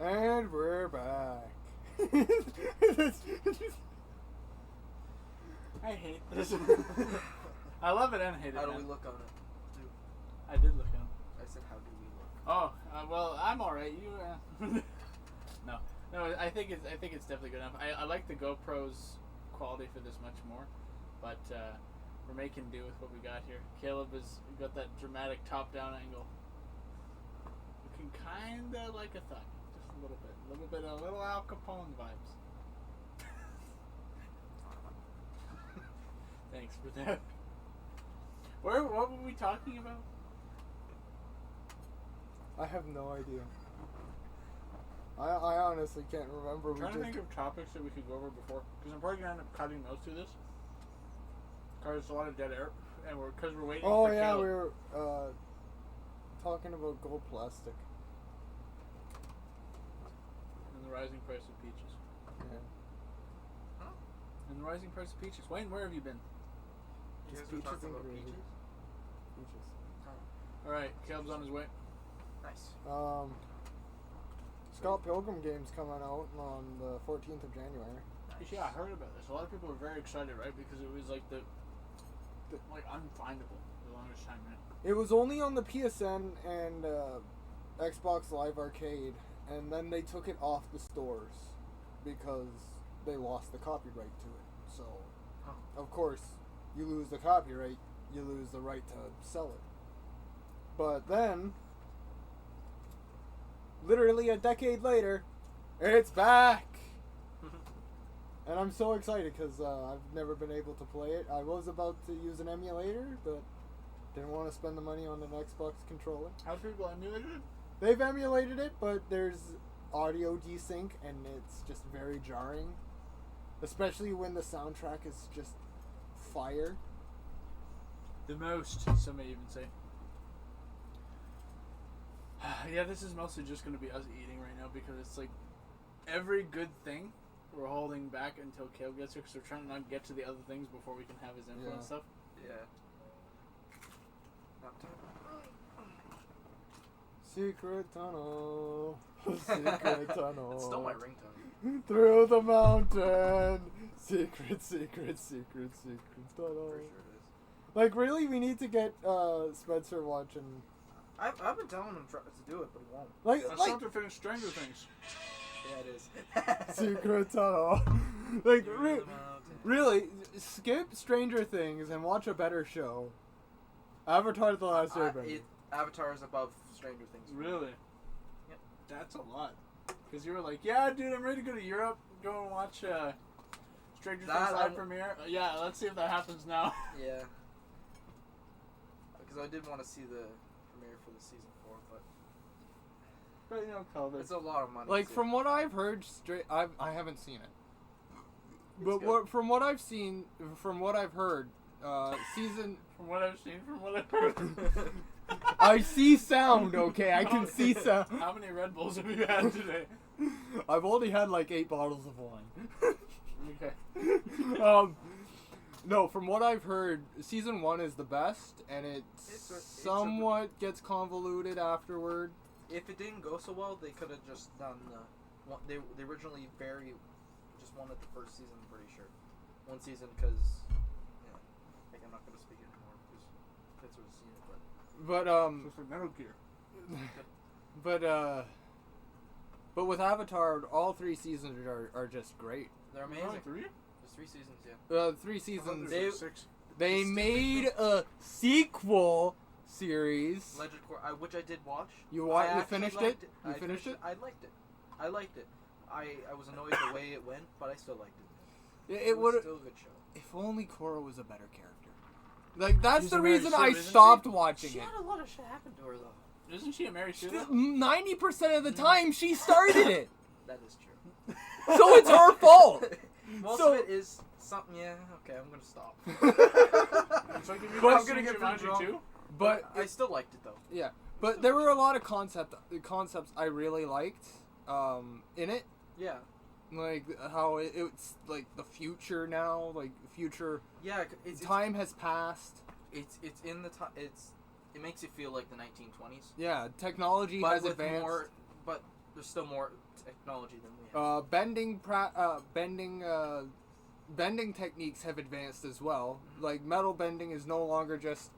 And we're back. I hate this. I love it and hate it. How do man. we look on it? I did look at him. I said, how do we look? Oh, well, I'm alright. You, no. I think it's definitely good enough. I like the GoPro's quality for this much more, but we're making do with what we got here. Caleb has got that dramatic top-down angle, looking kinda like a thug, just a little bit, a little Al Capone vibes. Thanks for that. What were we talking about? I have no idea. I honestly can't remember. I'm trying to think of topics that we could go over before, because I'm probably gonna end up cutting those to this. Because there's a lot of dead air, and because we're waiting. Oh for yeah, Caleb. we were talking about gold plastic. And the rising price of peaches. Yeah. Huh? And the rising price of peaches. Wayne, where have you been? You It's guys were peaches talking and about gravy. peaches? Peaches. All right, Caleb's on his way. Nice. Scott Pilgrim game's coming out on the 14th of January. Nice. Yeah, I heard about this. A lot of people were very excited, right? Because it was like the like unfindable for the longest time, right? It was only on the PSN and Xbox Live Arcade, and then they took it off the stores because they lost the copyright to it. So, of course, you lose the copyright, you lose the right to sell it. But then, literally a decade later, it's back! And I'm so excited because I've never been able to play it. I was about to use an emulator, but didn't want to spend the money on an Xbox controller. How people emulated it? They've emulated it, but there's audio desync, and it's just very jarring. Especially when the soundtrack is just fire. The most, some may even say. Yeah, this is mostly just going to be us eating right now because it's like every good thing we're holding back until Caleb gets here because we're trying to not get to the other things before we can have his info and Yeah. stuff. Yeah. Not time. Secret tunnel. Secret tunnel. It's still my ringtone. Through the mountain. Secret tunnel. For sure it is. Like, really, we need to get Spencer watching. I've been telling him to do it, but he won't. Like, Let's start to finish Stranger Things. Yeah, it is. Secret tunnel. Like, Through the mountain. really, skip Stranger Things and watch a better show. Avatar: The Last Airbender. Avatar is above Stranger Things. Really? Yep. That's a lot. Because you were like, yeah, dude, I'm ready to go to Europe, go and watch Stranger Things live premiere. Yeah, let's see if that happens now. Yeah. Because I did want to see the premiere for the season 4, but But, you know, COVID. it's a lot of money. Like, too. from what I've heard, I haven't seen it. But good. from what I've seen, from what I've heard, season... From what I've seen, from what I've heard. I see sound, okay? I can see sound. How many Red Bulls have you had today? I've only had like 8 bottles of wine. Okay. No, from what I've heard, season 1 is the best, and it somewhat gets convoluted afterward. If it didn't go so well, they could have just done. They originally just wanted the first season. I'm pretty sure, one season because like I'm not gonna speak anymore because that's what seen it. But Just like Metal Gear. but with Avatar, all 3 seasons are just great. They're Only amazing. 3? There's 3 seasons, yeah. 3 seasons. They 6. They made a sequel series. Legend Core, which I did watch. You I You actually finished liked it? You finished it? I liked it. I liked it. I was annoyed the way it went, but I still liked it. It was would. still a good show. If only Korra was a better character. Like, that's She's the a Mary reason Sue, I isn't stopped she? watching She it. had a lot of shit happen to her though. Isn't she a Mary Sue? 90% of the time, she started it. That is true. So it's her fault. Most So- of it is something. Yeah. Okay, I'm gonna stop. It's like if you But guys I'm gonna seen get Jumanji drunk. 2? But I still liked it though. yeah, but there were a lot of concepts I really liked in it. Yeah. Like how it's like the future now, like future Yeah. It's time has passed. It's in the time. It makes it feel like the 1920s. Yeah, technology But has with advanced. more. But there's still more technology than we have. Bending techniques have advanced as well. Like metal bending is no longer just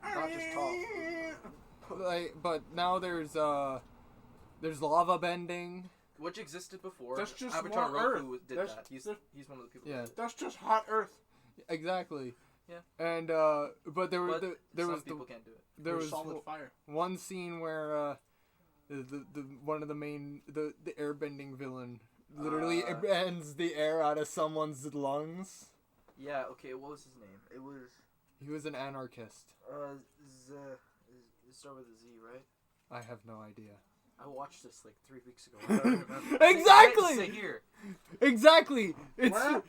Not just tough. but now there's lava bending. Which existed before. That's just Avatar more Roku Earth. did That's- that. He's one of the people. Yeah. That did That's just hot Earth. Exactly. Yeah. And but there was But there some was people can't do it. there Or was solid fire. one scene where the one of the main the airbending villain literally bends the air out of someone's lungs. Yeah. Okay. What was his name? It was He was an anarchist. It started with a Z, right? I have no idea. I watched this like 3 weeks ago. I don't remember. Exactly! Say here. Exactly. It's Where?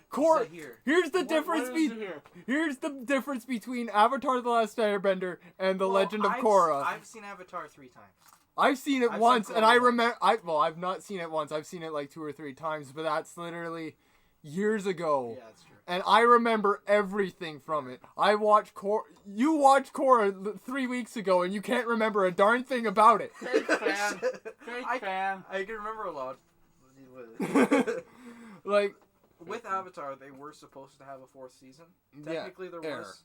Say here. Here's the What difference is it here? Here's the difference between Avatar: The Last Airbender and The Well, Legend of I've Korra. I've seen Avatar 3 times. I've seen it I've once, seen and Korra I once. remember. I've not seen it once. I've seen it like 2 or 3 times, but that's literally years ago. Yeah, that's true. And I remember everything from it. I watched Korra. You watched Korra 3 weeks ago, and you can't remember a darn thing about it. Fake fan. Fake fan. I can remember a lot. Like, With Avatar, they were supposed to have a 4th season. yeah, Technically, there air. was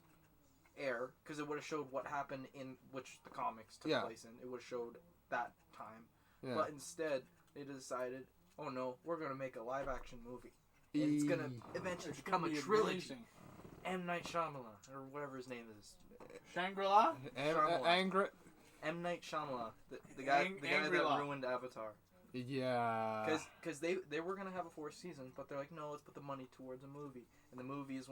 air, because it would have showed what happened in which the comics took Yeah. place in. It would have showed that time. Yeah. But instead, they decided, oh no, we're going to make a live-action movie. And it's going to eventually It's become gonna a be trilogy. amazing. M. Night Shyamalan, or whatever his name is. Shangri-La? Angry. M. Night Shyamalan, the guy that Angry-La. ruined Avatar. Yeah. Because they were going to have a 4th season, but they're like, no, let's put the money towards a movie. And the movie is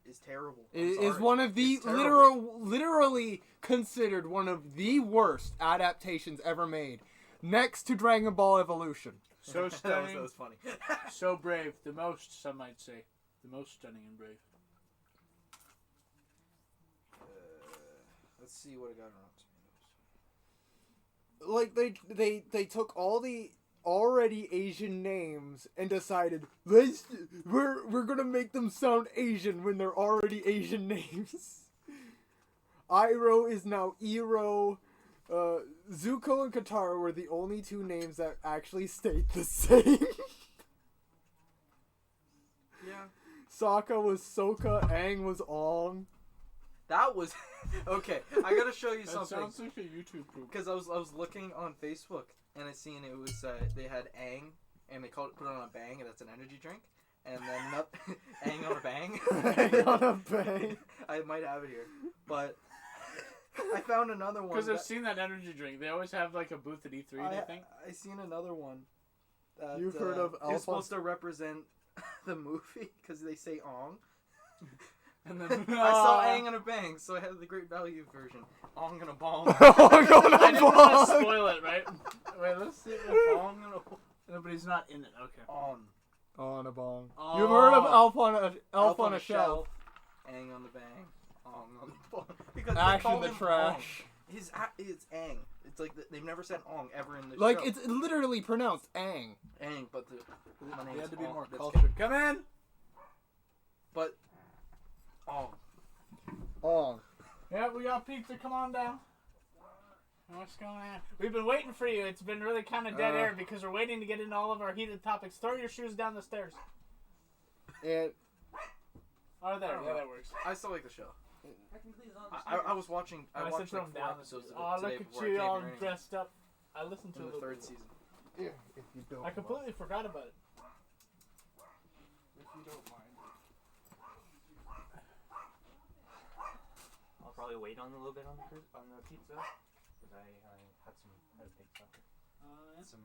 is terrible. I'm It is sorry. one of the It's terrible. literally considered one of the worst adaptations ever made, next to Dragon Ball Evolution. So that stunning. was funny. So brave. The most, some might say. The most stunning and brave. Let's see what I got on Tomatoes. Like they took all the already Asian names and decided we're gonna make them sound Asian when they're already Asian names. Iroh is now Iro. Zuko and Katara were the only 2 names that actually stayed the same. Yeah. Sokka was Soka, Aang was Ong. That was... okay, I gotta show you That something. sounds like a YouTube group. Because I was looking on Facebook, and I seen it was, they had Aang, and they put it on a bang, and that's an energy drink. And then Aang on a bang. Aang on a bang. I might have it here. But I found another one. Because I've seen that energy drink. They always have like a booth at E3, I think. I seen another one. That, You've heard of It's Alpha? supposed to represent the movie, because they say Ong. And then I saw Aang on a bang, so I had the Great Value version. Ong on a bong. Ong on I a didn't want to bong. spoil it, right? Wait, let's see if Ong nobody's not in it. Okay. On a bong. Oh. You've heard of Elf on a Shelf? Aang on the bang. Ong on the bong. Because they Ash call in the him trash. Ong. It's Aang. It's like they've never said Ong ever in the Like, show. it's literally pronounced Aang. Aang, but my name You is had to be Ong. more That's cultured. Come in! But Ong. Ong. Yeah, we got pizza. Come on down. What's going on? We've been waiting for you. It's been really kind of dead air because we're waiting to get into all of our heated topics. Throw your shoes down the stairs. And Oh, there. Yeah, that works. I still like the show. I was watching. I said watched throw like 'em 4 down. episodes of it Oh, today look before at I you came all here anyway. dressed up. I listened to In it a the little 3rd bit. season. if you don't I completely forgot about it. If you don't mind. I'll probably wait on a little bit on the pizza because I had a big supper. Some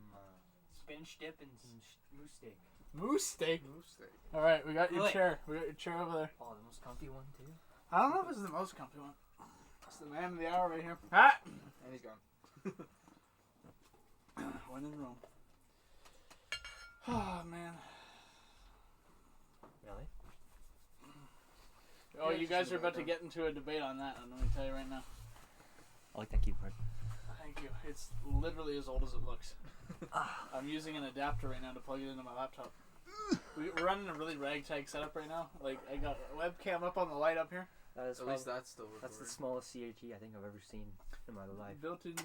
spinach dip and some moose steak. Moose steak. Moose steak. All right, we got your Wait. chair. We got your chair over there. Oh, the most comfy one too. I don't know if it's the most comfy one. It's the man of the hour right here. Ah! And he's gone. When in Rome. Oh, man. Really? Oh, Yeah, you just guys in are the about to background. get into a debate on that, and let me tell you right now. I like that keyboard. Thank you. It's literally as old as it looks. I'm using an adapter right now to plug it into my laptop. We're running a really ragtag setup right now. Like, I got a webcam up on the light up here. That is At least that's still that's the recording. smallest CRT I think I've ever seen in my life. Built-in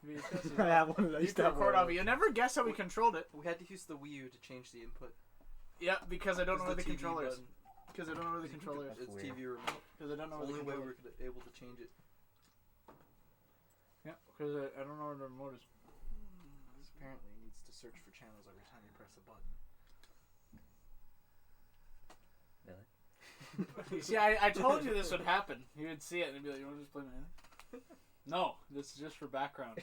VHS. I have one of those. You can record off it. You never guess how we controlled it. We had to use the Wii U to change the input. Yeah, because I don't know where the TV controller is. button. Because I don't know where the controller is. It's weird. TV remote. Because I don't know It's the where the only way controller we're able to change it. Yeah, because I don't know where the remote is. Apparently, it needs to search for channels every time you press a button. Really? You see, I told you this would happen. You would see it and be like, you want to just play my No, this is just for background.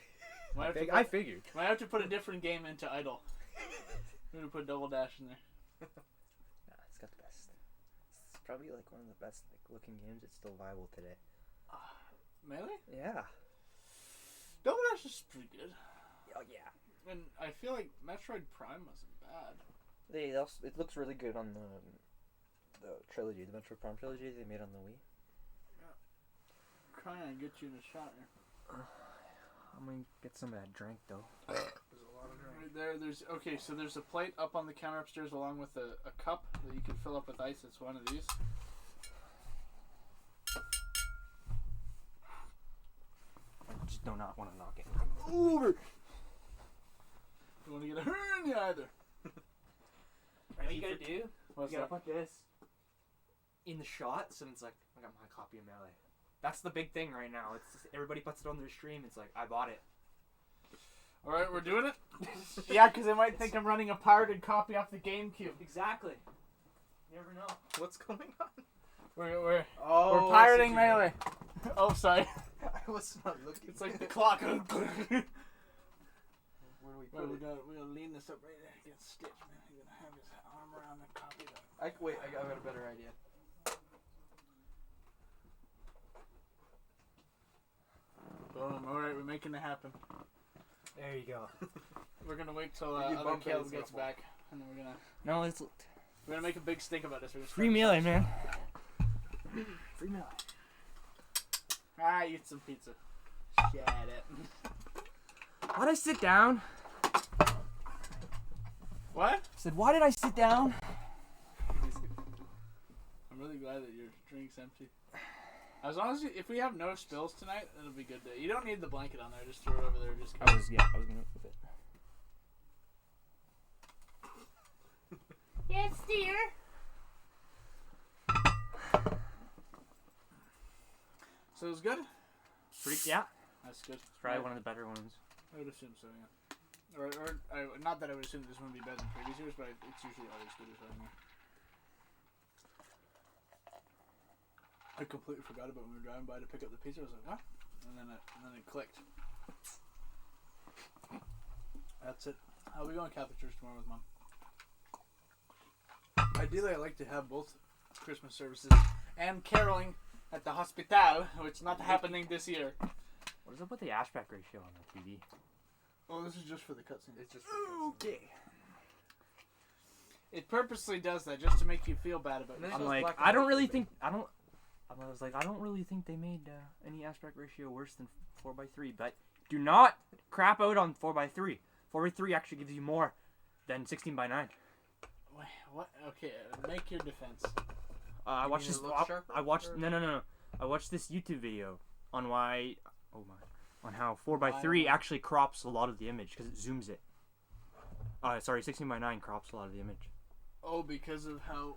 I figured. Might have to put a different game into idle. I'm going to put Double Dash in there. Nah, it's got the best. It's probably like one of the best looking games. It's still viable today. Melee? Yeah. Double Dash is pretty good. Oh yeah. And I feel like Metroid Prime wasn't bad. It looks really good on the trilogy, the Metroid Prime trilogy they made on the Wii. Yeah. Trying to get you in a shot here. I'm gonna get some of that drink though. There's a lot of drink. Right there, so there's a plate up on the counter upstairs along with a cup that you can fill up with ice. It's one of these. I just do not want to knock anything over. You want to get a hernia either. What you gotta do? What's You gotta that? put this in the shots, and it's like I got my copy of Melee. That's the big thing right now. It's just, everybody puts it on their stream. It's like I bought it. All right, we're doing it. Yeah, because they might think I'm running a pirated copy off the GameCube. Exactly. You never know. What's going on? We're Oh, pirating I see what you Melee. Oh, sorry. mean. I was not looking. It's like the clock. Where do we Well, put it? we're gonna lean this up right there against Stitch, man. He's gonna have his arm around the copy. Wait, I got a better idea. Boom. All right, we're making it happen. There you go. We're gonna wait till You other bump it, Caleb it's gets gonna back, and then we're No, gonna make a big stink about this. We're gonna free Melee, man. Free Melee. Eat some pizza. Shut it. Why'd I sit down? What? I said, why did I sit down? I'm really glad that your drink's empty. As long as if we have no spills tonight, it'll be good day. You don't need the blanket on there. Just throw it over there. Just I was gonna move it. Yes, dear. So it was good. Yeah. That's good. It's probably one of the better ones. I would assume so, yeah. Not that I would assume this one would be better than previous years, but it's usually always good as well. Anyway. I completely forgot about when we were driving by to pick up the pizza. I was like, what? And then it clicked. That's it. I'll be going to Catholic Church tomorrow with Mom. Ideally, I like to have both Christmas services and caroling at the hospital, which is not happening this year. What is up with the aspect ratio on the TV? Oh, this is just for the cutscene. It's just for Okay. It purposely does that just to make you feel bad about And then yourself. I'm goes like, black and I don't white really for think I don't really think they made any aspect ratio worse than 4:3. But do not crap out on 4:3. 4:3 actually gives you more than 16:9. Wait, what? Okay, make your defense. I watched mean this. it looks sharper, I watched or- no. I watched this YouTube video on on how 4:3 Why? actually crops a lot of the image because it zooms it. Sorry, 16:9 crops a lot of the image. Oh, because of how...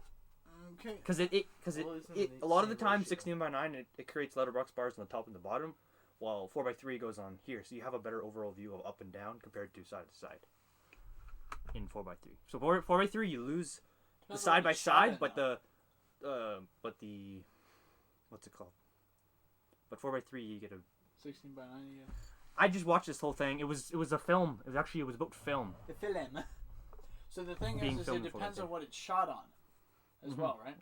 Okay. Because Well, isn't it the a lot of the same time ratio? 16:9 it creates letterbox bars on the top and the bottom, while 4:3 goes on here, so you have a better overall view of up and down compared to side to side. In 4:3, so 4:3 you lose the Depends on side what by you shot side, at but now. the what's it called? But 4:3 you get a. 16 by 9, yeah. I just watched this whole thing. It was a film. It was about film. The film. So the thing Being is filmed it in depends 4:3. on what it's shot on as Mhm. well, right?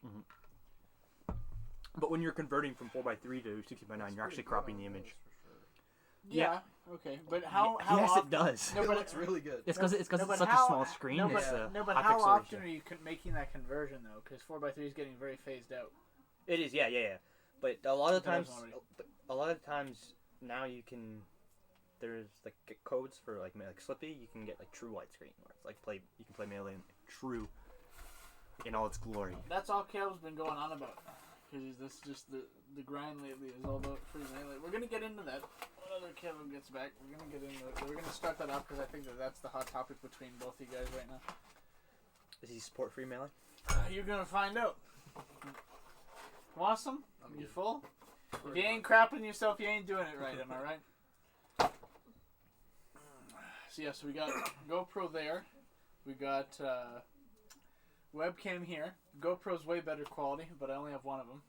But when you're converting from 4:3 to 16:9, you're actually cropping the image. Yeah. Okay, but how yes, often... it does. No, It but looks really good. It's because it's but such how- a small screen. No, but, it's a no, but high how pixel often ratio. are you making that conversion, though? Because 4:3 is getting very phased out. It is, yeah. But a lot of It does times, now you can. There's like codes for like Slippy. You can get like true widescreen, where it's like you can play Melee in true, in all its glory. That's all Caleb's been going on about. Because this is just the grind lately is all about free melee. We're gonna get into that. When other Kevin gets back, we're gonna get into it. We're gonna start that up because I think that's the hot topic between both you guys right now. Does he support free melee? You're gonna find out. Want some? I'm You good. full? If you ain't crapping yourself, you ain't doing it right. Am I right? So yes, we got GoPro there. We got webcam here. GoPro's way better quality, but I only have one of them.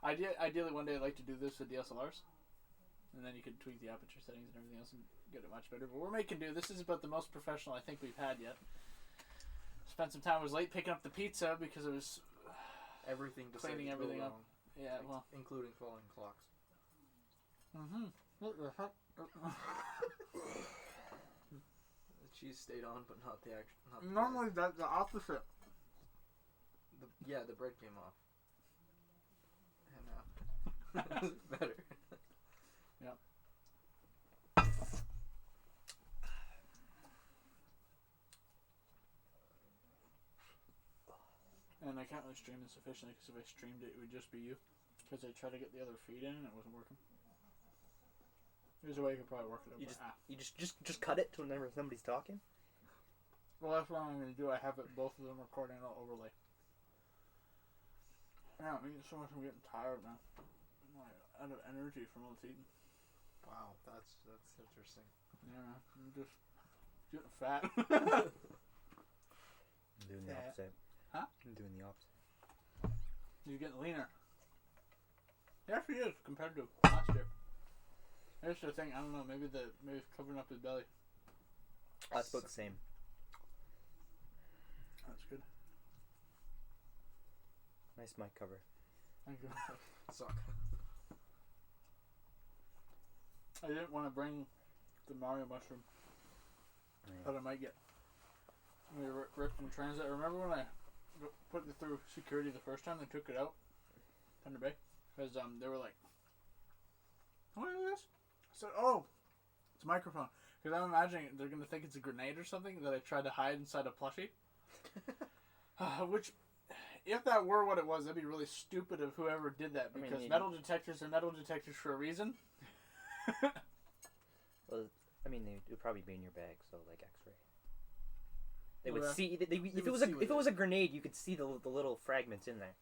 Ideally, one day I'd like to do this with DSLRs, and then you could tweak the aperture settings and everything else and get it much better. But we're making do. This is about the most professional I think we've had yet. Spent some time. I was late picking up the pizza because it was Everything cleaning decided to go everything up. wrong, Yeah, well. including falling clocks. Mm-hmm. What the heck? The cheese stayed on, but not the action. Not the Normally that's the opposite. the bread came off. And now it's better. Yep. And I can't really stream this efficiently because if I streamed it, it would just be you. Because I tried to get the other feed in and it wasn't working. There's a way you could probably work it out. You just cut it to whenever somebody's talking. Well, that's what I'm going to do. I have it, both of them recording and I'll overlay. Yeah, I'm eating so much I'm getting tired now. I'm out of energy from all this eating. Wow, that's interesting. Yeah, I'm just getting fat. I'm doing the Yeah. opposite. Huh? I'm doing the opposite. He's getting leaner. Yes, he is compared to last year. Here's the thing. I don't know. Maybe it's covering up his belly. That's about the same. That's good. Nice mic cover. Thank you. Suck. I didn't want to bring the Mario mushroom, but I might get. We ripped in transit. Remember when I put it through security the first time? They took it out, Thunder Bay, because they were like, "What is this?" I said, "Oh, it's a microphone." Because I'm imagining they're gonna think it's a grenade or something that I tried to hide inside a plushie. Which, if that were what it was, that'd be really stupid of whoever did that. Because metal detectors are metal detectors for a reason. Well, I mean, they would probably be in your bag, so like X-ray. They Well, would see. If would it see was a grenade, you could see the little fragments in there.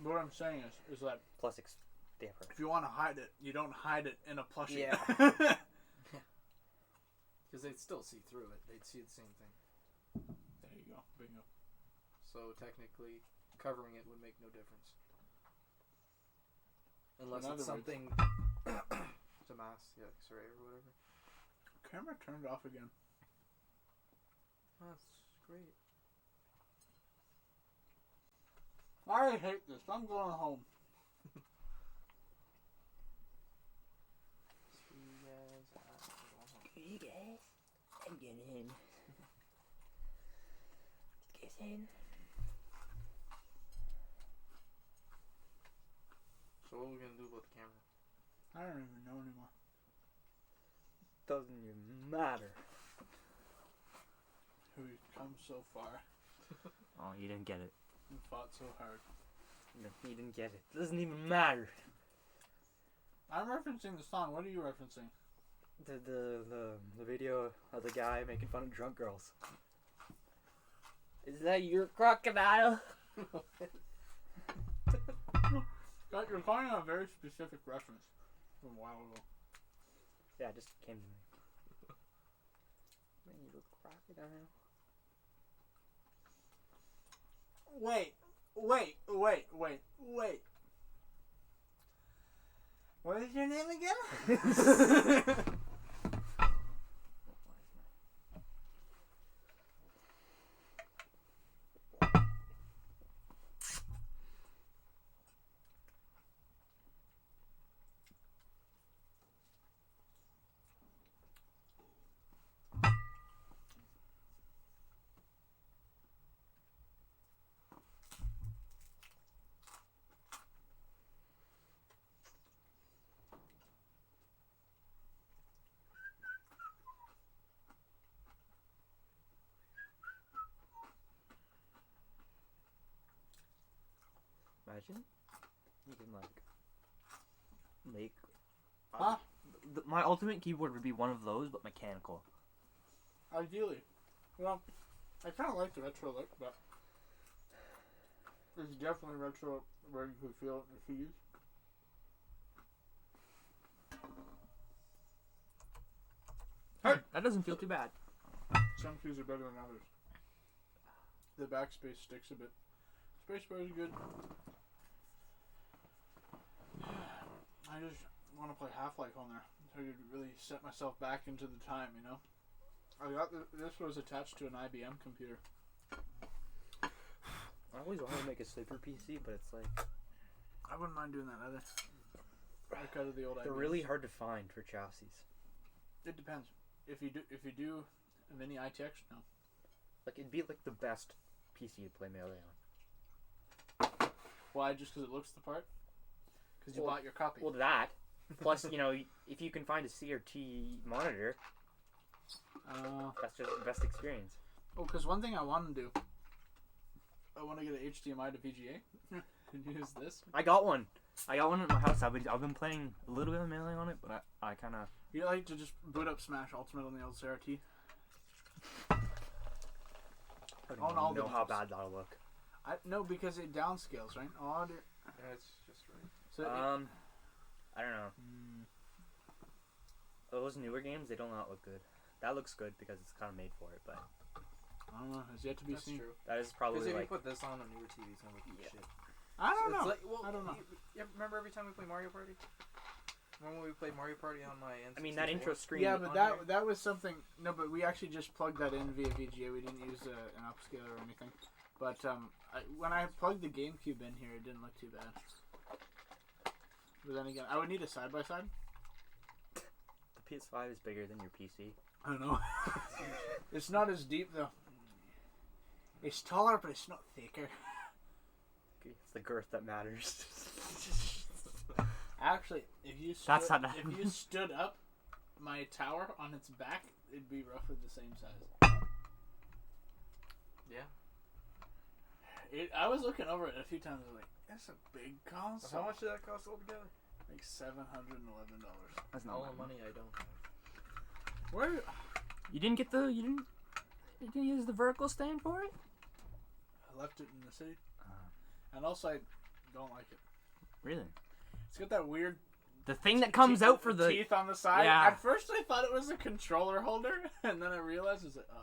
What I'm saying is that Plus, damper. if you want to hide it, you don't hide it in a plushie. Yeah. Because they'd still see through it. They'd see the same thing. There you go. Bingo. So technically, covering it would make no difference. Unless In it's other words- something to mask the X-ray or whatever. Camera turned off again. That's great. I hate this. I'm going home. You guys, I'm getting in. Get in. So what are we gonna do about the camera? I don't even know anymore. Doesn't even matter. We've come so far Oh, you didn't get it. and fought so hard. No, you didn't get it. Doesn't even matter. I'm referencing the song. What are you referencing? The video of the guy making fun of drunk girls. Is that your crocodile? God, you're calling out a very specific reference from a while ago. Yeah, it just came to me. Man, your crocodile. Wait. What is your name again? Imagine you can like make. Huh? My ultimate keyboard would be one of those, but mechanical. Ideally. Well, I kind of like the retro look, but it's definitely retro where you could feel the keys. That doesn't feel too bad. Some keys are better than others. The backspace sticks a bit. Spacebar is good. I just want to play Half-Life on there. So I could really set myself back into the time, you know? I got this was attached to an IBM computer. I always wanted to make a sleeper PC, but it's like I wouldn't mind doing that either. Like out of the old they're IBMs. really hard to find for chassis. It depends. If you do a mini ITX, no. Like it'd be like the best PC to play Melee on. Why? Just because it looks the part? Because you Well- bought your copy. Well, that plus if you can find a CRT monitor, that's just the best experience. Oh, because one thing I want to do, I want to get an HDMI to VGA and use this. I got one at my house. I've been playing a little bit of Melee on it, but I kind of. You like to just boot up Smash Ultimate on the old CRT? I On don't all know the how games. bad that'll look. No, because it downscales, right? Oh, dear. That's just right. So I don't know. Those newer games, they do not look good. That looks good because it's kind of made for it, but I don't know. It's yet to be That's seen. true. that is Because probably if like you put this on a newer TV, it's gonna look like shit. I don't know. It's like, well, I don't know. You remember every time we play Mario Party? Remember when we played Mario Party on my N64? I mean that intro screen. Yeah, but on here? that was something. No, but we actually just plugged that in via VGA. We didn't use an upscaler or anything. But when I plugged the GameCube in here, it didn't look too bad. But then again, I would need a side by side. The PS5 is bigger than your PC. I don't know. It's not as deep though. It's taller, but it's not thicker. It's the girth that matters. Actually, if you That's stood, not- if you stood up my tower on its back, it'd be roughly the same size. Yeah. I was looking over it a few times. I was like, "That's a big So console." how much did that cost altogether? Like $711. That's not All the bad. money I don't have. Where? You didn't use the vertical stand for it? I left it in the city, and also I don't like it. Really? It's got that weird The thing that comes out for the teeth on the side. Yeah. At first, I thought it was a controller holder, and then I realized it's like, oh.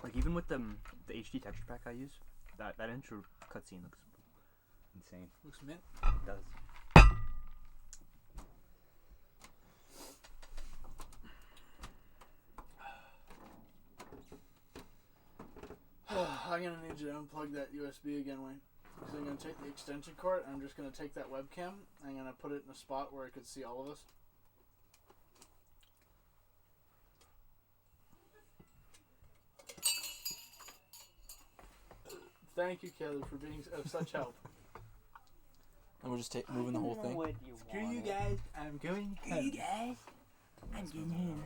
like even with the HD texture pack I use, that intro cutscene looks insane. Looks mint. It does. I'm gonna need you to unplug that USB again, Wayne. Because I'm gonna take the extension cord, and I'm just gonna take that webcam, I'm gonna put it in a spot where I could see all of us. Thank you, Kelly, for being of such help. And we're just moving the whole thing. Screw you guys, I'm going home. guys, I'm getting home.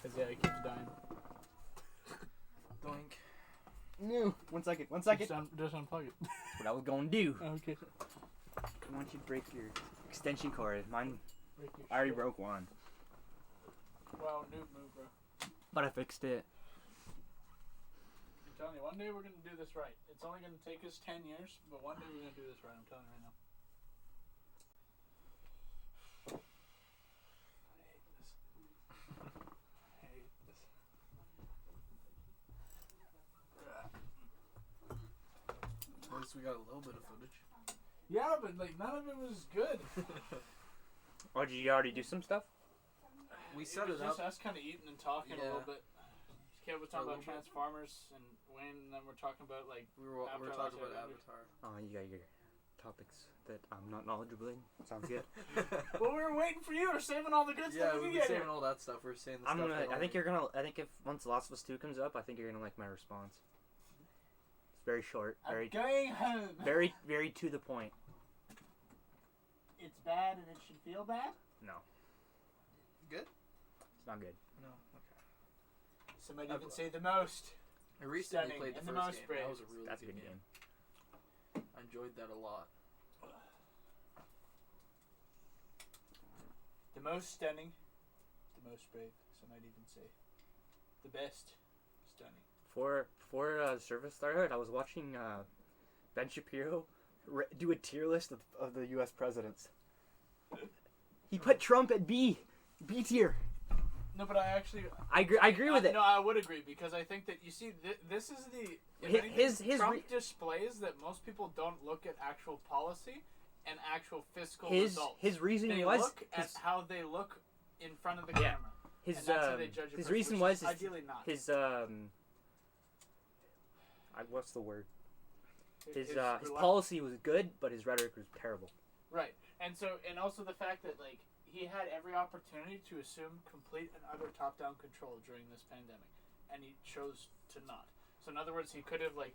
Because, yeah, it keeps dying. Doink. No. One second. Just unplug it. That's what I was gonna do. Okay. I want you to break your extension cord. Mine, Break your I already shit. broke one, Wow, noob move, bro. but I fixed it. I'm telling you, one day we're gonna do this right. It's only gonna take us 10 years, but one day we're gonna do this right. I'm telling you right now. I hate this. At least we got a little bit of footage. Yeah, but like none of it was good. Oh, did you already do some stuff? We set was it just up. us kind of eating and talking a Yeah. little bit. Kev was talking A about little bit. Transformers, and Wayne and then we're talking about like. We were Avatar, talking like, about Avatar. Avatar. Oh, you got your topics that I'm not knowledgeable in. Sounds good. Well, we were waiting for you. We're saving all the good Yeah, stuff. we we were get saving here. all that stuff. We were saying the I'm stuff. gonna. that I think only- you're gonna. I think if once The Last of Us 2 comes up, I think you're gonna like my response. It's very short, I'm very, going home. very to the point. It's bad and it should feel bad. No, Good. it's not good. No. Okay. Some might even say the most. I recently Stunning played the and the first most game. brave. That was a really That's a good good game. game. I enjoyed that a lot. The most stunning. The most brave. Some might even say the best stunning. Before service started, I was watching Ben Shapiro do a tier list of the U.S. presidents. He put Trump at B tier. No, but I agree with it. No, I would agree because I think that you see this is the His Trump displays that most people don't look at actual policy and actual fiscal his results. his reasoning They was look at how they look in front of the camera. his And that's how they judge a his person, reason which was is ideally not. his what's the word? His policy was good, but his rhetoric was terrible. Right, and also the fact that like he had every opportunity to assume complete and utter top-down control during this pandemic, and he chose to not. So in other words, he could have like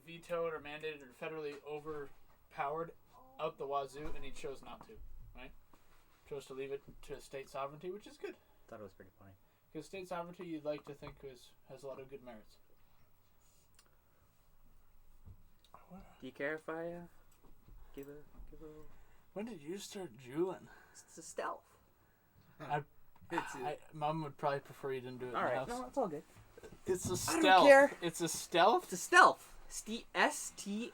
vetoed or mandated or federally overpowered out the wazoo, and he chose not to. Right, chose to leave it to state sovereignty, which is good. Thought it was pretty funny. Because state sovereignty, you'd like to think has a lot of good merits. Do you care if I give a? When did you start drooling? It's a stealth. Mom would probably prefer you didn't do it. All in the right, house. no, it's all good. It's a I stealth. don't care. It's a stealth. It's a stealth. STLTH.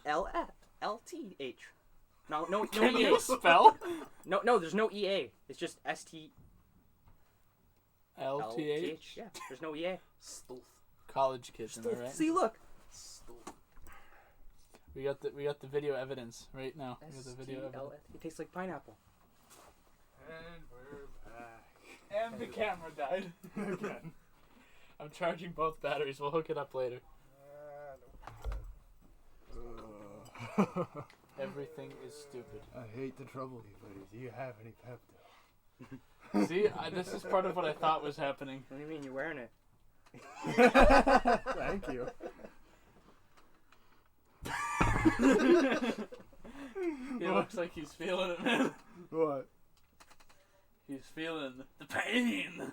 No Can EA. you spell? No, there's no EA. It's just STLTH. LTH. Yeah, there's no EA. Stealth. College kids, am I right? See, look. Stealth. We got the video evidence right now. We got the video evidence. It tastes like pineapple. And we're back. And the camera died again. I'm charging both batteries. We'll hook it up later. Everything is stupid. I hate to trouble you, but do you have any Pepto? See, this is part of what I thought was happening. What do you mean you're wearing it? Thank you. He looks like he's feeling it, man. What? He's feeling the pain.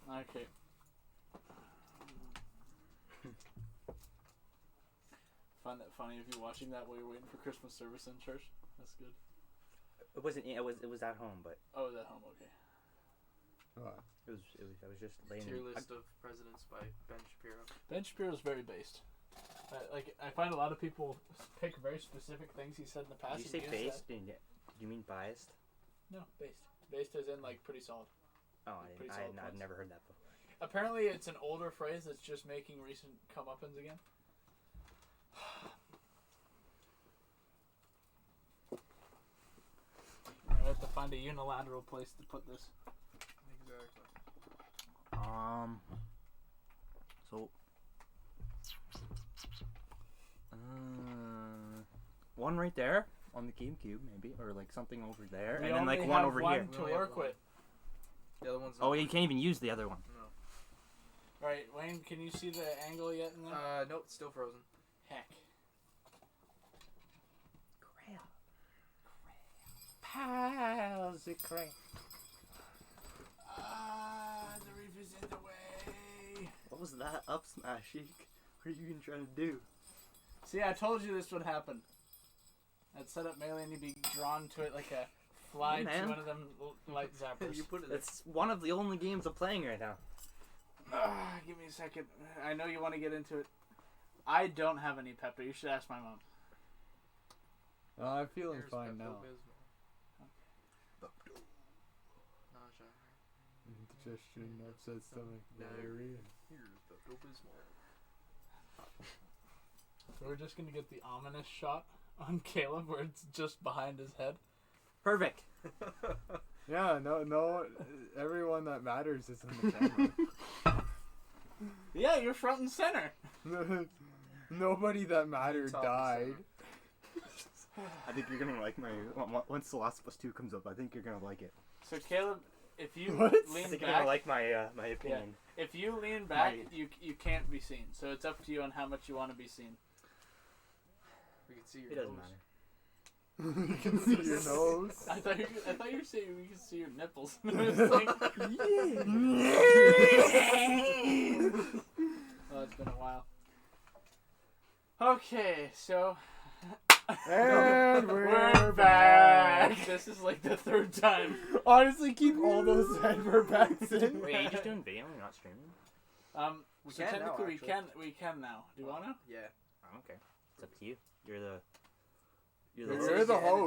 Okay. Find that funny if you're watching that while you're waiting for Christmas service in church. That's good. It wasn't. It was at home, but Oh, it was at home. Okay. What? I was just laying. Tier list of presidents by Ben Shapiro. Ben Shapiro's very based. I find a lot of people pick very specific things he said in the past. Did you say and use based? Do you mean biased? that. No, based. Based as in like pretty solid. Oh, Pretty solid I've points. never heard that before. Apparently, it's an older phrase that's just making recent comeuppance again. I have to find a unilateral place to put this. Exactly. So. One right there on the GameCube, maybe, or like something over there, We and then like only one have over one here. to We only have work one. with. The other one's Oh, not you can't even use the other one. No. All right, Wayne, can you see the angle yet in there? Nope, it's still frozen. Heck. Pals, it crap. The reef is in the way. What was that up smash, Sheik? What are you even trying to do? See, I told you this would happen. I'd set up melee and you'd be drawn to it like a fly Yeah, to man. one of them light zappers. You put it. It's one of the only games I'm playing right now. Give me a second. I know you want to get into it. I don't have any pepper. You should ask my mom. I'm feeling Here's fine now. Pepto-Bismol. Nausea. Indigestion, upset stomach, diarrhea. Here's Pepto-Bismol. So we're just going to get the ominous shot on Caleb where it's just behind his head. Perfect. Yeah, no, everyone that matters is in the camera. Yeah, you're front and center. Nobody that mattered Top and died. I think you're gonna like my once The Last of Us 2 comes up. I think you're gonna like it. So Caleb, if you What? I lean think you're gonna back, like my opinion. if you lean back, Right. you can't be seen. So it's up to you on how much you want to be seen. We can see your It doesn't nose. matter. You can see your nose. I thought you were saying we could see your nipples. It's like, oh, it's been a while. Okay, so And we're back. This is like the third time. Honestly, keep all those and we're backs in. Wait, are you just doing video and not streaming? We So can now, technically actually. we can now. Do you want to? Yeah. Oh, okay. It's up to you. You're the You're the host.